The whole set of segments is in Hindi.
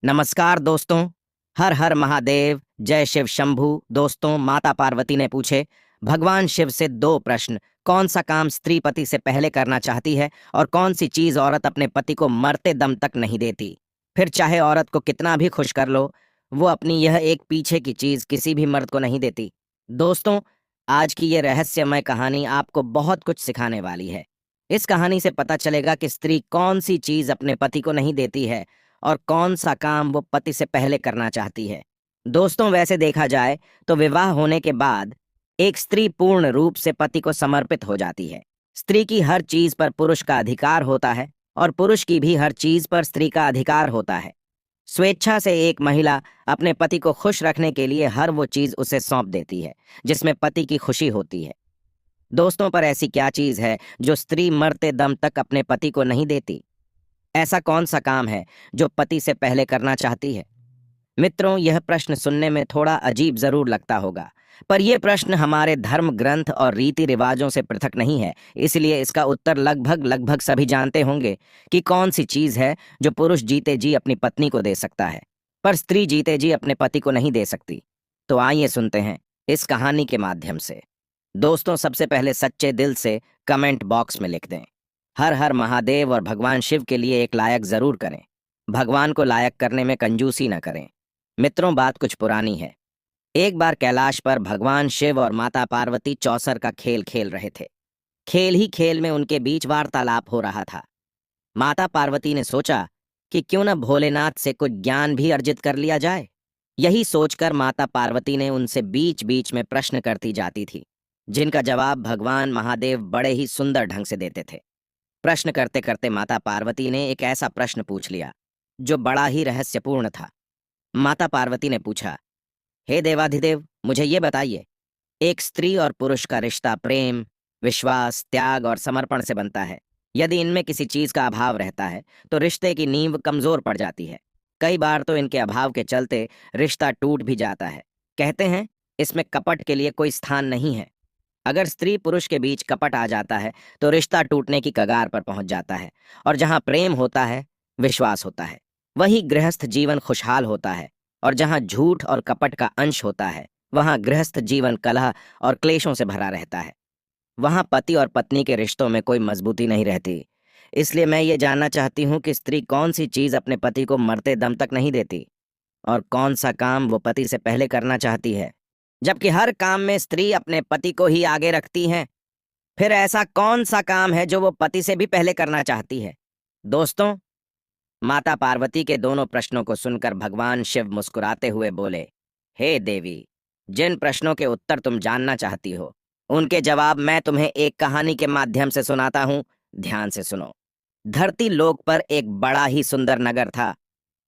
नमस्कार दोस्तों। हर हर महादेव, जय शिव शंभू। दोस्तों, माता पार्वती ने पूछे भगवान शिव से दो प्रश्न। कौन सा काम स्त्री पति से पहले करना चाहती है और कौन सी चीज औरत अपने पति को मरते दम तक नहीं देती। फिर चाहे औरत को कितना भी खुश कर लो, वो अपनी यह एक पीछे की चीज किसी भी मर्द को नहीं देती। दोस्तों, आज की ये रहस्यमय कहानी आपको बहुत कुछ सिखाने वाली है। इस कहानी से पता चलेगा कि स्त्री कौन सी चीज अपने पति को नहीं देती है और कौन सा काम वो पति से पहले करना चाहती है। दोस्तों, वैसे देखा जाए तो विवाह होने के बाद एक स्त्री पूर्ण रूप से पति को समर्पित हो जाती है। स्त्री की हर चीज पर पुरुष का अधिकार होता है और पुरुष की भी हर चीज पर स्त्री का अधिकार होता है। स्वेच्छा से एक महिला अपने पति को खुश रखने के लिए हर वो चीज उसे सौंप देती है जिसमें पति की खुशी होती है। दोस्तों, पर ऐसी क्या चीज है जो स्त्री मरते दम तक अपने पति को नहीं देती? ऐसा कौन सा काम है जो पति से पहले करना चाहती है? मित्रों, यह प्रश्न सुनने में थोड़ा अजीब जरूर लगता होगा, पर यह प्रश्न हमारे धर्म ग्रंथ और रीति रिवाजों से पृथक नहीं है। इसलिए इसका उत्तर लगभग लगभग सभी जानते होंगे कि कौन सी चीज है जो पुरुष जीते जी अपनी पत्नी को दे सकता है, पर स्त्री जीते जी अपने पति को नहीं दे सकती। तो आइए सुनते हैं इस कहानी के माध्यम से। दोस्तों, सबसे पहले सच्चे दिल से कमेंट बॉक्स में लिख दें, हर हर महादेव, और भगवान शिव के लिए एक लायक जरूर करें। भगवान को लायक करने में कंजूसी न करें। मित्रों, बात कुछ पुरानी है। एक बार कैलाश पर भगवान शिव और माता पार्वती चौसर का खेल खेल रहे थे। खेल ही खेल में उनके बीच वार्तालाप हो रहा था। माता पार्वती ने सोचा कि क्यों न भोलेनाथ से कुछ ज्ञान भी अर्जित कर लिया जाए। यही सोचकर माता पार्वती ने उनसे बीच बीच में प्रश्न करती जाती थी, जिनका जवाब भगवान महादेव बड़े ही सुंदर ढंग से देते थे। प्रश्न करते करते माता पार्वती ने एक ऐसा प्रश्न पूछ लिया जो बड़ा ही रहस्यपूर्ण था। माता पार्वती ने पूछा, हे देवाधिदेव, मुझे ये बताइए, एक स्त्री और पुरुष का रिश्ता प्रेम, विश्वास, त्याग और समर्पण से बनता है। यदि इनमें किसी चीज का अभाव रहता है तो रिश्ते की नींव कमजोर पड़ जाती है। कई बार तो इनके अभाव के चलते रिश्ता टूट भी जाता है। कहते हैं, इसमें कपट के लिए कोई स्थान नहीं है। अगर स्त्री पुरुष के बीच कपट आ जाता है तो रिश्ता टूटने की कगार पर पहुंच जाता है, और जहां प्रेम होता है, विश्वास होता है, वही गृहस्थ जीवन खुशहाल होता है। और जहां झूठ और कपट का अंश होता है, वहां गृहस्थ जीवन कलह और क्लेशों से भरा रहता है। वहां पति और पत्नी के रिश्तों में कोई मजबूती नहीं रहती। इसलिए मैं ये जानना चाहती हूँ कि स्त्री कौन सी चीज अपने पति को मरते दम तक नहीं देती और कौन सा काम वो पति से पहले करना चाहती है, जबकि हर काम में स्त्री अपने पति को ही आगे रखती हैं। फिर ऐसा कौन सा काम है जो वो पति से भी पहले करना चाहती है? दोस्तों, माता पार्वती के दोनों प्रश्नों को सुनकर भगवान शिव मुस्कुराते हुए बोले, हे देवी, जिन प्रश्नों के उत्तर तुम जानना चाहती हो उनके जवाब मैं तुम्हें एक कहानी के माध्यम से सुनाता हूं। ध्यान से सुनो। धरती लोक पर एक बड़ा ही सुंदर नगर था।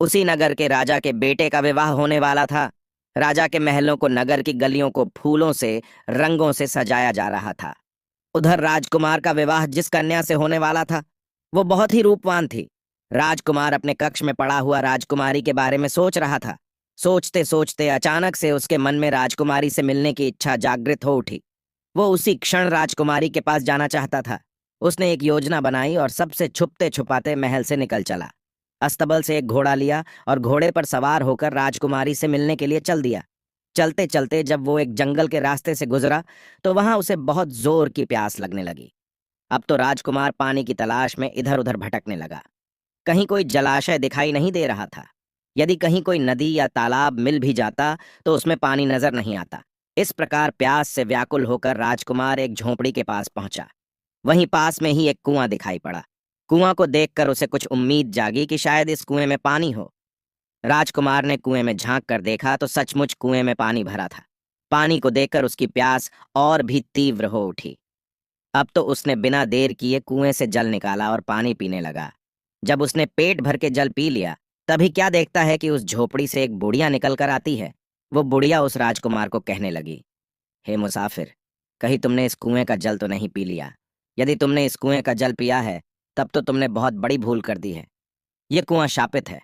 उसी नगर के राजा के बेटे का विवाह होने वाला था। राजा के महलों को, नगर की गलियों को फूलों से, रंगों से सजाया जा रहा था। उधर राजकुमार का विवाह जिस कन्या से होने वाला था, वो बहुत ही रूपवान थी। राजकुमार अपने कक्ष में पड़ा हुआ राजकुमारी के बारे में सोच रहा था। सोचते सोचते अचानक से उसके मन में राजकुमारी से मिलने की इच्छा जागृत हो उठी। वो उसी क्षण राजकुमारी के पास जाना चाहता था। उसने एक योजना बनाई और सबसे छुपते छुपाते महल से निकल चला। अस्तबल से एक घोड़ा लिया और घोड़े पर सवार होकर राजकुमारी से मिलने के लिए चल दिया। चलते चलते जब वो एक जंगल के रास्ते से गुजरा तो वहां उसे बहुत जोर की प्यास लगने लगी। अब तो राजकुमार पानी की तलाश में इधर उधर भटकने लगा। कहीं कोई जलाशय दिखाई नहीं दे रहा था। यदि कहीं कोई नदी या तालाब मिल भी जाता तो उसमें पानी नजर नहीं आता। इस प्रकार प्यास से व्याकुल होकर राजकुमार एक झोंपड़ी के पास पहुंचा। वहीं पास में ही एक कुआं दिखाई पड़ा। कुआं को देखकर उसे कुछ उम्मीद जागी कि शायद इस कुएं में पानी हो। राजकुमार ने कुएं में झांक कर देखा तो सचमुच कुएं में पानी भरा था। पानी को देखकर उसकी प्यास और भी तीव्र हो उठी। अब तो उसने बिना देर किए कुएं से जल निकाला और पानी पीने लगा। जब उसने पेट भर के जल पी लिया, तभी क्या देखता है कि उस झोपड़ी से एक बुढ़िया निकल कर आती है। वो बुढ़िया उस राजकुमार को कहने लगी, हे मुसाफिर, कहीं तुमने इस कुएं का जल तो नहीं पी लिया? यदि तुमने इस कुएं का जल पिया है तब तो तुमने बहुत बड़ी भूल कर दी है। ये कुआं शापित है।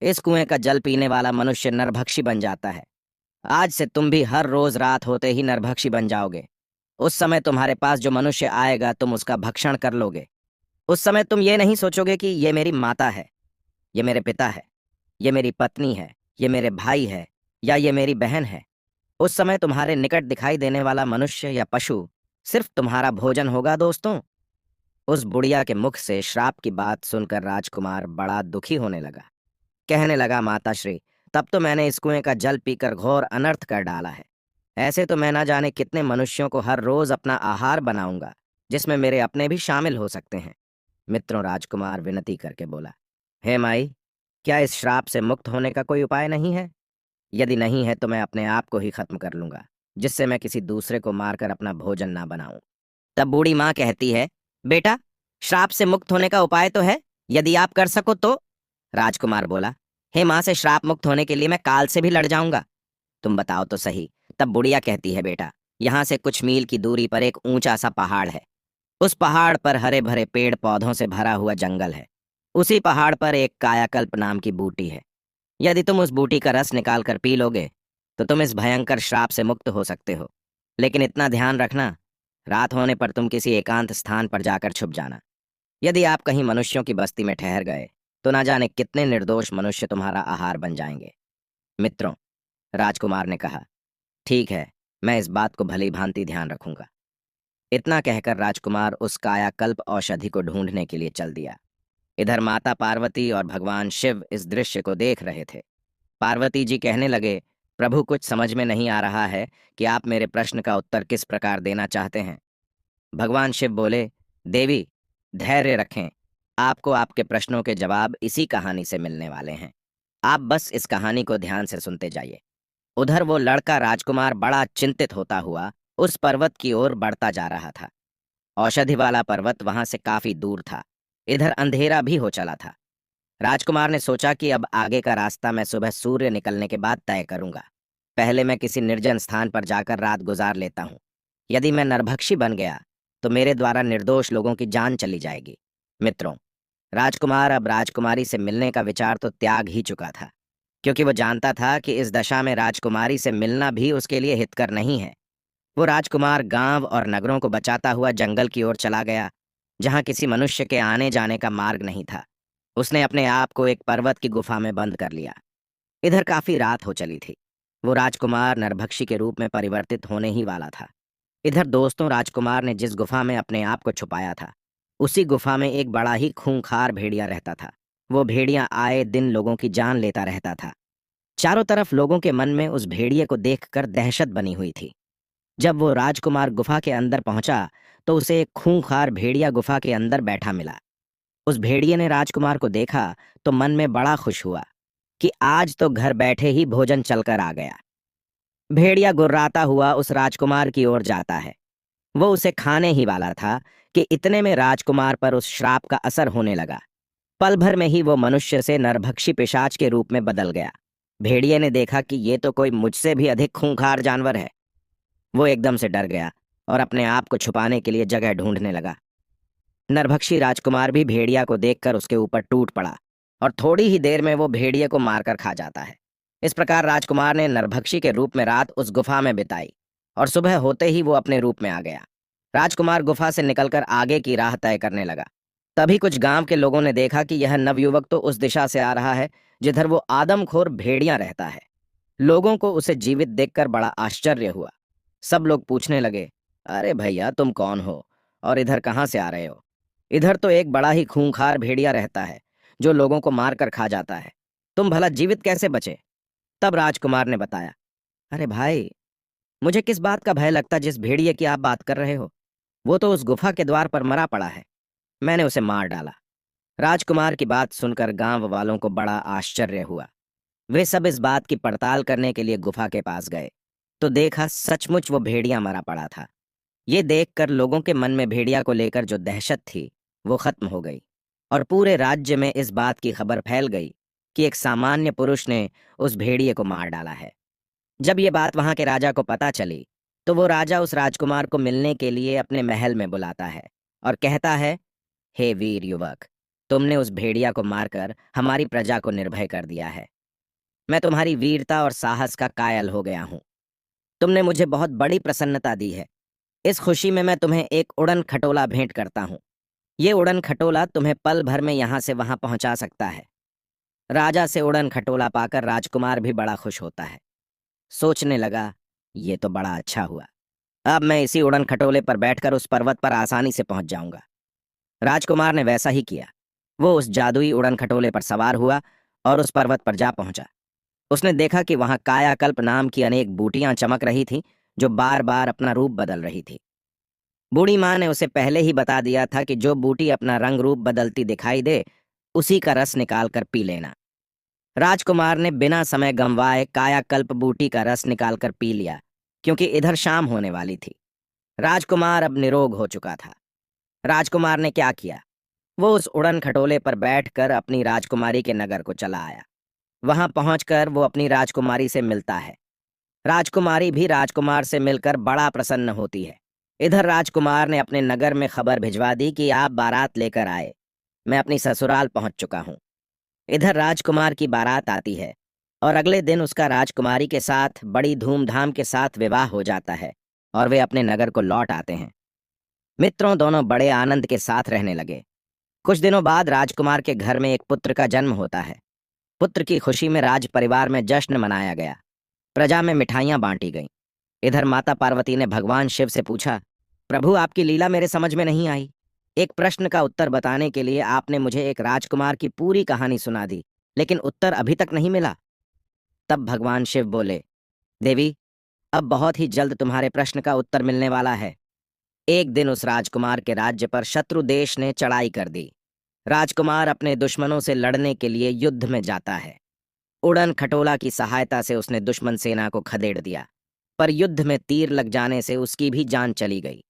इस कुएं का जल पीने वाला मनुष्य नरभक्षी बन जाता है। आज से तुम भी हर रोज रात होते ही नरभक्षी बन जाओगे। उस समय तुम्हारे पास जो मनुष्य आएगा तुम उसका भक्षण कर लोगे। उस समय तुम ये नहीं सोचोगे कि ये मेरी माता है, ये मेरे पिता है। ये मेरी पत्नी है, ये मेरे भाई है, या ये मेरी बहन है, उस समय तुम्हारे निकट दिखाई देने वाला मनुष्य या पशु सिर्फ तुम्हारा भोजन होगा दोस्तों। उस बुढ़िया के मुख से श्राप की बात सुनकर राजकुमार बड़ा दुखी होने लगा। कहने लगा, माताश्री, तब तो मैंने इस कुएं का जल पीकर घोर अनर्थ कर डाला है। ऐसे तो मैं ना जाने कितने मनुष्यों को हर रोज अपना आहार बनाऊंगा, जिसमें मेरे अपने भी शामिल हो सकते हैं। मित्रों, राजकुमार विनती करके बोला, हे माई, क्या इस श्राप से मुक्त होने का कोई उपाय नहीं है? यदि नहीं है तो मैं अपने आप को ही खत्म कर लूंगा, जिससे मैं किसी दूसरे को मारकर अपना भोजन ना बनाऊं। तब बूढ़ी माँ कहती है, बेटा, श्राप से मुक्त होने का उपाय तो है, यदि आप कर सको तो। राजकुमार बोला, हे माँ, से श्राप मुक्त होने के लिए मैं काल से भी लड़ जाऊंगा। तुम बताओ तो सही। तब बुढ़िया कहती है, बेटा, यहाँ से कुछ मील की दूरी पर एक ऊंचा सा पहाड़ है। उस पहाड़ पर हरे भरे पेड़ पौधों से भरा हुआ जंगल है। उसी पहाड़ पर एक कायाकल्प नाम की बूटी है। यदि तुम उस बूटी का रस निकाल कर पी लोगे तो तुम इस भयंकर श्राप से मुक्त हो सकते हो। लेकिन इतना ध्यान रखना, रात होने पर तुम किसी एकांत स्थान पर जाकर छुप जाना। यदि आप कहीं मनुष्यों की बस्ती में ठहर गए तो ना जाने कितने निर्दोष मनुष्य तुम्हारा आहार बन जाएंगे। मित्रों, राजकुमार ने कहा, ठीक है, मैं इस बात को भली भांति ध्यान रखूंगा। इतना कहकर राजकुमार उस कायाकल्प औषधि को ढूंढने के लिए चल दिया। इधर माता पार्वती और भगवान शिव इस दृश्य को देख रहे थे। पार्वती जी कहने लगे, प्रभु, कुछ समझ में नहीं आ रहा है कि आप मेरे प्रश्न का उत्तर किस प्रकार देना चाहते हैं। भगवान शिव बोले, देवी, धैर्य रखें, आपको आपके प्रश्नों के जवाब इसी कहानी से मिलने वाले हैं। आप बस इस कहानी को ध्यान से सुनते जाइए। उधर वो लड़का राजकुमार बड़ा चिंतित होता हुआ उस पर्वत की ओर बढ़ता जा रहा था। औषधि वाला पर्वत वहां से काफी दूर था। इधर अंधेरा भी हो चला था। राजकुमार ने सोचा कि अब आगे का रास्ता मैं सुबह सूर्य निकलने के बाद तय करूंगा। पहले मैं किसी निर्जन स्थान पर जाकर रात गुजार लेता हूँ। यदि मैं नरभक्षी बन गया तो मेरे द्वारा निर्दोष लोगों की जान चली जाएगी। मित्रों, राजकुमार अब राजकुमारी से मिलने का विचार तो त्याग ही चुका था, क्योंकि वो जानता था कि इस दशा में राजकुमारी से मिलना भी उसके लिए हितकर नहीं है। वो राजकुमार गांव और नगरों को बचाता हुआ जंगल की ओर चला गया, जहां किसी मनुष्य के आने जाने का मार्ग नहीं था। उसने अपने आप को एक पर्वत की गुफा में बंद कर लिया। इधर काफी रात हो चली थी। वो राजकुमार नरभक्षी के रूप में परिवर्तित होने ही वाला था। इधर दोस्तों, राजकुमार ने जिस गुफा में अपने आप को छुपाया था, उसी गुफा में एक बड़ा ही खूंखार भेड़िया रहता था। वो भेड़िया आए दिन लोगों की जान लेता रहता था। चारों तरफ लोगों के मन में उस भेड़िए को देखकर दहशत बनी हुई थी। जब वो राजकुमार गुफा के अंदर पहुंचा तो उसे एक खूंखार भेड़िया गुफा के अंदर बैठा मिला। उस भेड़िए ने राजकुमार को देखा तो मन में बड़ा खुश हुआ कि आज तो घर बैठे ही भोजन चलकर आ गया। भेड़िया गुर्राता हुआ उस राजकुमार की ओर जाता है। वो उसे खाने ही वाला था कि इतने में राजकुमार पर उस श्राप का असर होने लगा। पल भर में ही वो मनुष्य से नरभक्षी पिशाच के रूप में बदल गया। भेड़िए ने देखा कि ये तो कोई मुझसे भी अधिक खूंखार जानवर है। वो एकदम से डर गया और अपने आप को छुपाने के लिए जगह ढूंढने लगा। नरभक्षी राजकुमार भी भेड़िया को देखकर उसके ऊपर टूट पड़ा और थोड़ी ही देर में वो भेड़िए को मारकर खा जाता है। इस प्रकार राजकुमार ने नरभक्षी के रूप में रात उस गुफा में बिताई और सुबह होते ही वो अपने रूप में आ गया। राजकुमार गुफा से निकलकर आगे की राह तय करने लगा। तभी कुछ गांव के लोगों ने देखा कि यह नवयुवक तो उस दिशा से आ रहा है जिधर वो आदमखोर भेड़िया रहता है। लोगों को उसे जीवित देखकर बड़ा आश्चर्य हुआ। सब लोग पूछने लगे, अरे भैया, तुम कौन हो और इधर कहाँ से आ रहे हो? इधर तो एक बड़ा ही खूंखार भेड़िया रहता है जो लोगों को मार कर खा जाता है। तुम भला जीवित कैसे बचे? तब राजकुमार ने बताया, अरे भाई, मुझे किस बात का भय लगता जिस भेड़िए की आप बात कर रहे हो। वो तो उस गुफा के द्वार पर मरा पड़ा है। मैंने उसे मार डाला। राजकुमार की बात सुनकर गांव वालों को बड़ा आश्चर्य हुआ। वे सब इस बात की पड़ताल करने के लिए गुफा के पास गए तो देखा सचमुच वो भेड़िया मरा पड़ा था। ये देखकर लोगों के मन में भेड़िया को लेकर जो दहशत थी वो खत्म हो गई और पूरे राज्य में इस बात की खबर फैल गई कि एक सामान्य पुरुष ने उस भेड़िए को मार डाला है। जब ये बात वहां के राजा को पता चली तो वो राजा उस राजकुमार को मिलने के लिए अपने महल में बुलाता है और कहता है, हे वीर युवक, तुमने उस भेड़िया को मारकर हमारी प्रजा को निर्भय कर दिया है। मैं तुम्हारी वीरता और साहस का कायल हो गया हूं। तुमने मुझे बहुत बड़ी प्रसन्नता दी है। इस खुशी में मैं तुम्हें एक उड़न खटोला भेंट करता हूं। ये उड़न खटोला तुम्हें पल भर में यहां से वहां पहुंचा सकता है। राजा से उड़न खटोला पाकर राजकुमार भी बड़ा खुश होता है। सोचने लगा, ये तो बड़ा अच्छा हुआ। अब मैं इसी उड़न खटोले पर बैठकर उस पर्वत पर आसानी से पहुंच जाऊंगा। राजकुमार ने वैसा ही किया। वो उस जादुई उड़न खटोले पर सवार हुआ और उस पर्वत पर जा पहुंचा। उसने देखा कि वहां कायाकल्प नाम की अनेक बूटियां चमक रही थीं, जो बार बार अपना रूप बदल रही थी। बूढ़ी माँ ने उसे पहले ही बता दिया था कि जो बूटी अपना रंग रूप बदलती दिखाई दे, उसी का रस निकाल कर पी लेना। राजकुमार ने बिना समय गंवाए कायाकल्प बूटी का रस निकालकर पी लिया, क्योंकि इधर शाम होने वाली थी। राजकुमार अब निरोग हो चुका था। राजकुमार ने क्या किया? वो उस उड़न खटोले पर बैठकर अपनी राजकुमारी के नगर को चला आया। वहां पहुंचकर वो अपनी राजकुमारी से मिलता है। राजकुमारी भी राजकुमार से मिलकर बड़ा प्रसन्न होती है। इधर राजकुमार ने अपने नगर में खबर भिजवा दी कि आप बारात लेकर आए। मैं अपनी ससुराल पहुंच चुका हूं। इधर राजकुमार की बारात आती है और अगले दिन उसका राजकुमारी के साथ बड़ी धूमधाम के साथ विवाह हो जाता है और वे अपने नगर को लौट आते हैं। मित्रों, दोनों बड़े आनंद के साथ रहने लगे। कुछ दिनों बाद राजकुमार के घर में एक पुत्र का जन्म होता है। पुत्र की खुशी में राज परिवार में जश्न मनाया गया। प्रजा में मिठाइयां बांटी गईं। इधर माता पार्वती ने भगवान शिव से पूछा, प्रभु, आपकी लीला मेरे समझ में नहीं आई। एक प्रश्न का उत्तर बताने के लिए आपने मुझे एक राजकुमार की पूरी कहानी सुना दी, लेकिन उत्तर अभी तक नहीं मिला। तब भगवान शिव बोले, देवी, अब बहुत ही जल्द तुम्हारे प्रश्न का उत्तर मिलने वाला है। एक दिन उस राजकुमार के राज्य पर शत्रु देश ने चढ़ाई कर दी। राजकुमार अपने दुश्मनों से लड़ने के लिए युद्ध में जाता है। उड़न खटोला की सहायता से उसने दुश्मन सेना को खदेड़ दिया, पर युद्ध में तीर लग जाने से उसकी भी जान चली गई।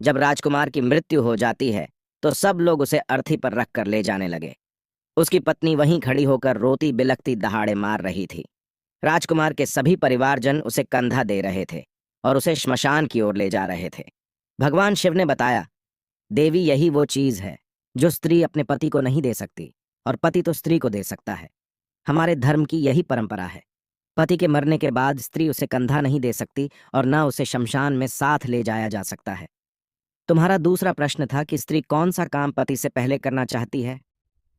जब राजकुमार की मृत्यु हो जाती है, तो सब लोग उसे अर्थी पर रखकर ले जाने लगे। उसकी पत्नी वहीं खड़ी होकर रोती बिलखती दहाड़े मार रही थी। राजकुमार के सभी परिवारजन उसे कंधा दे रहे थे और उसे श्मशान की ओर ले जा रहे थे। भगवान शिव ने बताया, देवी, यही वो चीज है जो स्त्री अपने पति को नहीं दे सकती, और पति तो स्त्री को दे सकता है। हमारे धर्म की यही परंपरा है। पति के मरने के बाद स्त्री उसे कंधा नहीं दे सकती और न उसे शमशान में साथ ले जाया जा सकता है। तुम्हारा दूसरा प्रश्न था कि स्त्री कौन सा काम पति से पहले करना चाहती है।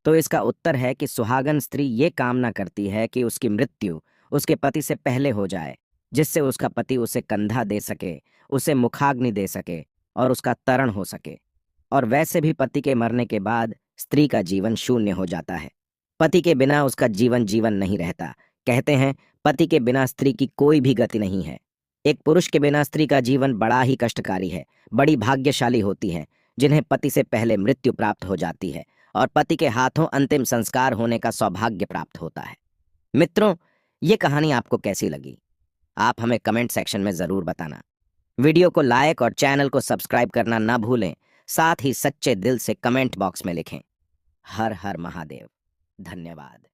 तो इसका उत्तर है कि सुहागन स्त्री ये कामना करती है कि उसकी मृत्यु उसके पति से पहले हो जाए, जिससे उसका पति उसे कंधा दे सके, उसे मुखाग्नि दे सके और उसका तरण हो सके। और वैसे भी पति के मरने के बाद स्त्री का जीवन शून्य हो जाता है। पति के बिना उसका जीवन जीवन नहीं रहता। कहते हैं, पति के बिना स्त्री की कोई भी गति नहीं है। एक पुरुष के बिना स्त्री का जीवन बड़ा ही कष्टकारी है। बड़ी भाग्यशाली होती है जिन्हें पति से पहले मृत्यु प्राप्त हो जाती है और पति के हाथों अंतिम संस्कार होने का सौभाग्य प्राप्त होता है। मित्रों, ये कहानी आपको कैसी लगी? आप हमें कमेंट सेक्शन में जरूर बताना। वीडियो को लाइक और चैनल को सब्सक्राइब करना ना भूलें। साथ ही सच्चे दिल से कमेंट बॉक्स में लिखें, हर हर महादेव। धन्यवाद।